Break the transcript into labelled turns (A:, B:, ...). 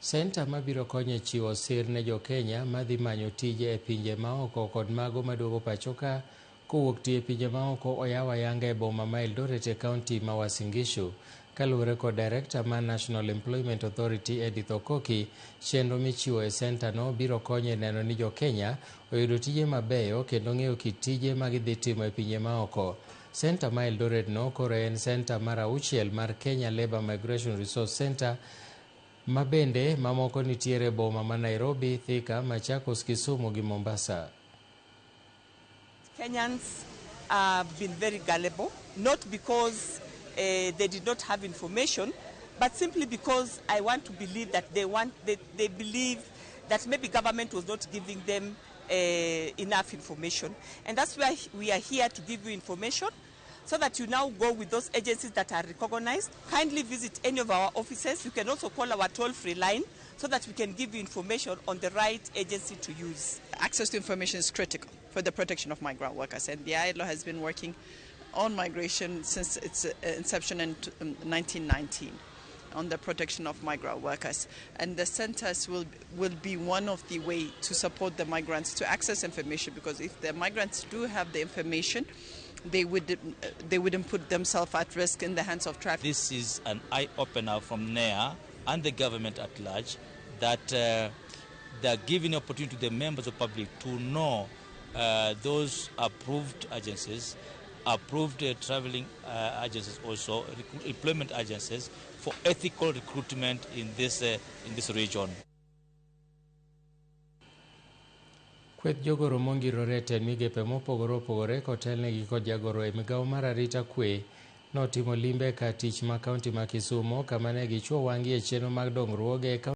A: Senta mabiro konyo chiwo sir ne jo-Kenya madhi manyo tije e pinje maoko kod mago maduogo pachoka kowuok tie pinje maoko oyaw ayanga e boma ma Eldoret e kaunti ma Uasin Gishu. Kaluwore kod Director mar National Employment Authority Edith Okoki, chenro michiwo e senta no biro konyo e neno ni jo-Kenya oyudo tije mabeyo kendo ng'eyo kit tije ma gidhi timo e pinje maoko. Senta ma Eldoret no koro en senta mar 6 mar Kenya Labour Migration Resource Center, ma bende mamoko nitiere boma ma Nairobi, Thika, Machakos, Kisumu gi Mombasa.
B: Kenyans have been very gullible, not because they did not have information, but simply because I want to believe that they believe that maybe government was not giving them enough information. And that's why we are here to give you information, so that you now go with those agencies that are recognized. Kindly visit any of our offices. You can also call our toll-free line so that we can give you information on the right agency to use.
C: Access to information is critical for the protection of migrant workers, and the ILO has been working on migration since its inception in 1919 on the protection of migrant workers. And the centers will be one of the ways to support the migrants to access information, because if the migrants do have the information, they wouldn't put themselves at risk in the hands of traffickers.
D: This is an eye-opener from NEA and the government at large, that they're giving opportunity to the members of the public to know those approved agencies, approved traveling agencies, also employment agencies for ethical recruitment in this region.
A: Kweth jogo Ramogi rorete migepe mopogore opogore kotelnegi kod jagoro e migawo mar arita kwe notimo limbe ka tich ma kaunti ma Kisumo kama ne gichuo wang'ie chenro mag dongruoge